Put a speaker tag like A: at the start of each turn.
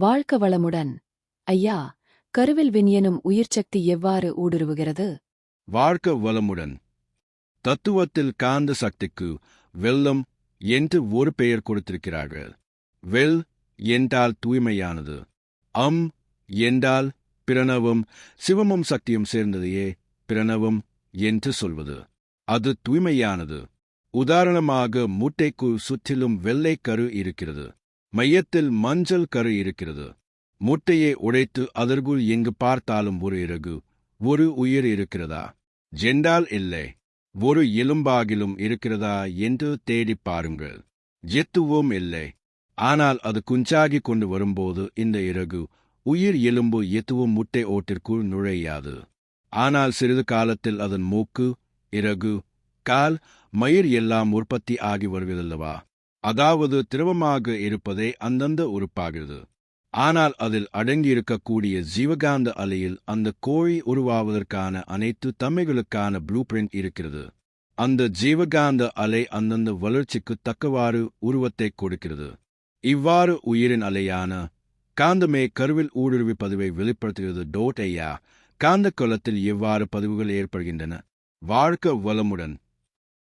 A: வாழ்க்க வளமுடன். ஐயா, கருவில் விண்யெனும் உயிர்ச்சக்தி எவ்வாறு ஊடுருவுகிறது?
B: வாழ்க்க வளமுடன். தத்துவத்தில் காந்த சக்திக்கு வெள்ளம் என்று ஒரு பெயர் கொடுத்திருக்கிறார்கள். வெள் என்றால் தூய்மையானது. என்றால் பிரணவம், சிவமும் சக்தியும் சேர்ந்ததையே பிரணவம் என்று சொல்வது. அது தூய்மையானது. உதாரணமாக, முட்டைக்கு சுற்றிலும் வெள்ளை கரு இருக்கிறது. மையத்தில் மஞ்சள் கரு இருக்கிறது. முட்டையை உடைத்து அதற்குள் எங்கு பார்த்தாலும் ஒரு இறகு, ஒரு உயிர் இருக்கிறதா? ஜெண்டால் இல்லை. ஒரு எலும்பாகிலும் இருக்கிறதா என்று தேடிப் பாருங்கள். எத்துவும் இல்லை. ஆனால் அது குஞ்சாகி கொண்டு வரும்போது இந்த இறகு, உயிர் எலும்பு எதுவும் முட்டை ஓட்டிற்குள் நுழையாது. ஆனால் சிறிது காலத்தில் அதன் மூக்கு, இறகு, கால், மயிர் எல்லாம் உற்பத்தி ஆகி வருவதல்லவா? அதாவது திரவமாக இருப்பதே அந்தந்த உறுப்பாகிறது. ஆனால் அதில் அடங்கியிருக்கக்கூடிய ஜீவகாந்த அலையில் அந்த கோழி உருவாவதற்கான அனைத்து தன்மைகளுக்கான ப்ளூ பிரிண்ட் இருக்கிறது. அந்த ஜீவகாந்த அலை அந்தந்த வளர்ச்சிக்கு தக்கவாறு உருவத்தை கொடுக்கிறது. இவ்வாறு உயிரின் அலையான காந்தமே கருவில் ஊடுருவி பதிவை வெளிப்படுத்துகிறது. ஐயா, காந்த களத்தில் எவ்வாறு பதிவுகள் ஏற்படுகின்றன? வாழ்க்க வளமுடன்.